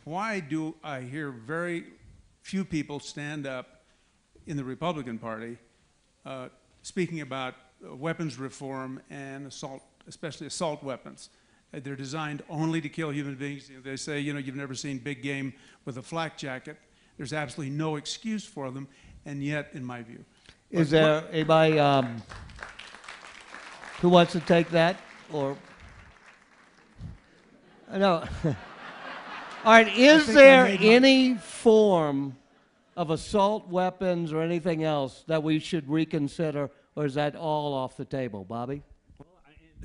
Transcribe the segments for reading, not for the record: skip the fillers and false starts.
why do I hear very few people stand up in the Republican Party speaking about weapons reform and assault, especially assault weapons? They're designed only to kill human beings. They say, you know, you've never seen big game with a flak jacket. There's absolutely no excuse for them, and yet, in my view. Is there anybody who wants to take that? Or no. All right, is there any form of assault weapons or anything else that we should reconsider, or is that all off the table? Bobby?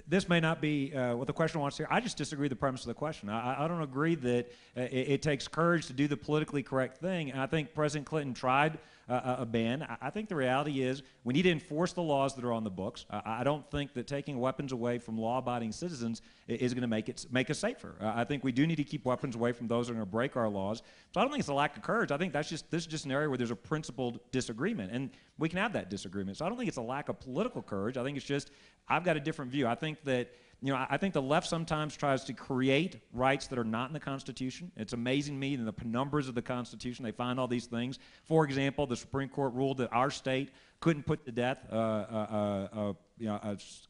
This may not be what the question wants here. I just disagree with the premise of the question. I don't agree that it takes courage to do the politically correct thing. And I think President Clinton tried a ban. I think the reality is we need to enforce the laws that are on the books. I don't think that taking weapons away from law-abiding citizens is going to make us safer. I think we do need to keep weapons away from those who are going to break our laws. So I don't think it's a lack of courage. I think this is just an area where there's a principled disagreement, and we can have that disagreement. So I don't think it's a lack of political courage. I think it's just I've got a different view. I think that I think the left sometimes tries to create rights that are not in the Constitution. It's amazing to me in the penumbras of the Constitution they find all these things. For example, the Supreme Court ruled that our state couldn't put to death a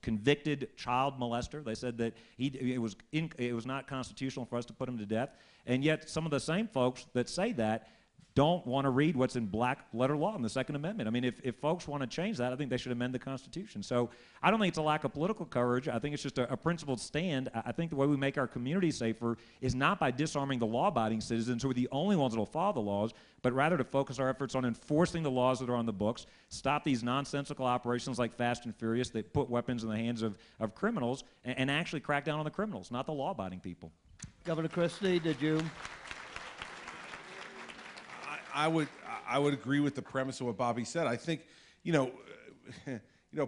convicted child molester. They said that it was not constitutional for us to put him to death. And yet some of the same folks that say that don't want to read what's in black letter law in the Second Amendment. I mean, if folks want to change that, I think they should amend the Constitution. So I don't think it's a lack of political courage. I think it's just a principled stand. I think the way we make our community safer is not by disarming the law-abiding citizens who are the only ones that will follow the laws, but rather to focus our efforts on enforcing the laws that are on the books, stop these nonsensical operations like Fast and Furious that put weapons in the hands of criminals, and actually crack down on the criminals, not the law-abiding people. Governor Christie, did you? I would agree with the premise of what Bobby said. I think,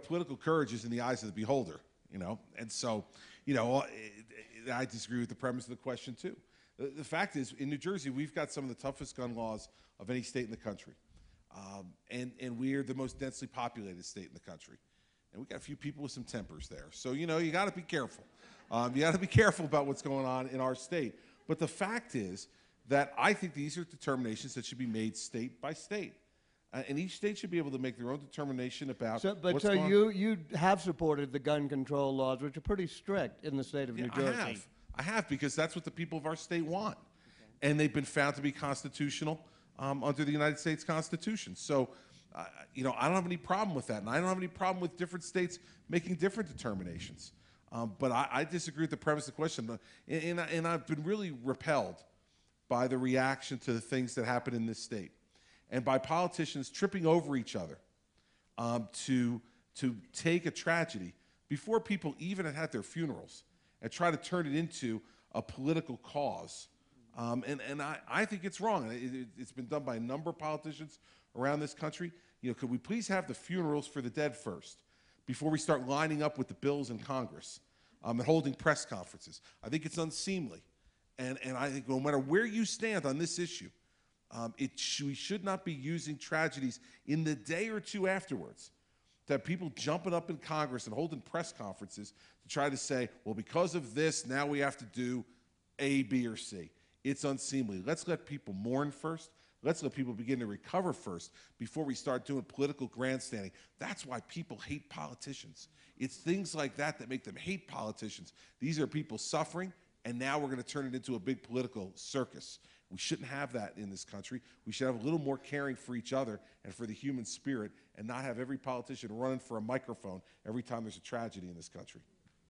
political courage is in the eyes of the beholder, and so, I disagree with the premise of the question too. The fact is, in New Jersey, we've got some of the toughest gun laws of any state in the country, and we're the most densely populated state in the country, and we got a few people with some tempers there. So, you got to be careful. You got to be careful about what's going on in our state. But the fact is that I think these are determinations that should be made state by state. And each state should be able to make their own determination about what's going on. So you have supported the gun control laws, which are pretty strict in the state of New Jersey. I have, because that's what the people of our state want. Okay. And they've been found to be constitutional under the United States Constitution. So, I don't have any problem with that. And I don't have any problem with different states making different determinations. But I disagree with the premise of the question. And I've been really repelled by the reaction to the things that happen in this state, and by politicians tripping over each other to take a tragedy before people even had their funerals and try to turn it into a political cause. And I think it's wrong. It's been done by a number of politicians around this country. Could we please have the funerals for the dead first before we start lining up with the bills in Congress and holding press conferences? I think it's unseemly. And I think no matter where you stand on this issue, we should not be using tragedies in the day or two afterwards to have people jumping up in Congress and holding press conferences to try to say, well, because of this, now we have to do A, B, or C. It's unseemly. Let's let people mourn first. Let's let people begin to recover first before we start doing political grandstanding. That's why people hate politicians. It's things like that that make them hate politicians. These are people suffering, and now we're going to turn it into a big political circus. We shouldn't have that in this country. We should have a little more caring for each other and for the human spirit, and not have every politician running for a microphone every time there's a tragedy in this country.